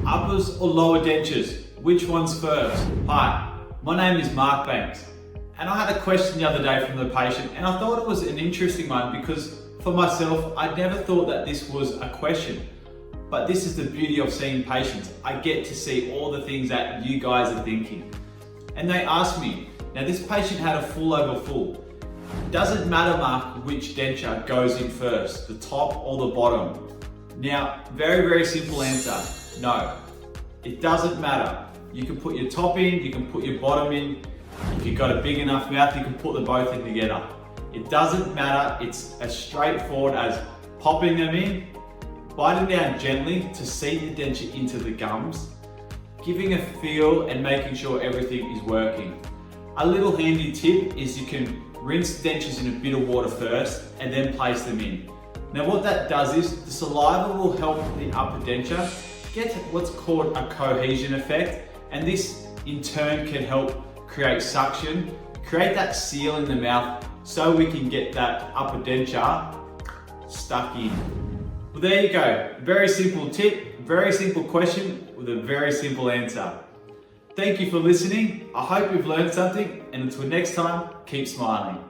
Uppers or lower dentures? Which one's first? Hi, my name is Mark Banks, and I had a question the other day from the patient, and I thought it was an interesting one because for myself, I never thought that this was a question. But this is the beauty of seeing patients. I get to see all the things that you guys are thinking. And they asked me, now this patient had a full over full. Does it matter, Mark, which denture goes in first, the top or the bottom? Now, very simple answer, no. It doesn't matter. You can put your top in, you can put your bottom in. If you've got a big enough mouth, you can put them both in together. It doesn't matter, it's as straightforward as popping them in, biting down gently to seat the denture into the gums, giving a feel and making sure everything is working. A little handy tip is you can rinse the dentures in a bit of water first and then place them in. Now what that does is the saliva will help the upper denture get what's called a cohesion effect, and this in turn can help create suction, create that seal in the mouth so we can get that upper denture stuck in. Well, there you go. Very simple tip, very simple question with a very simple answer. Thank you for listening. I hope you've learned something, and until next time, keep smiling.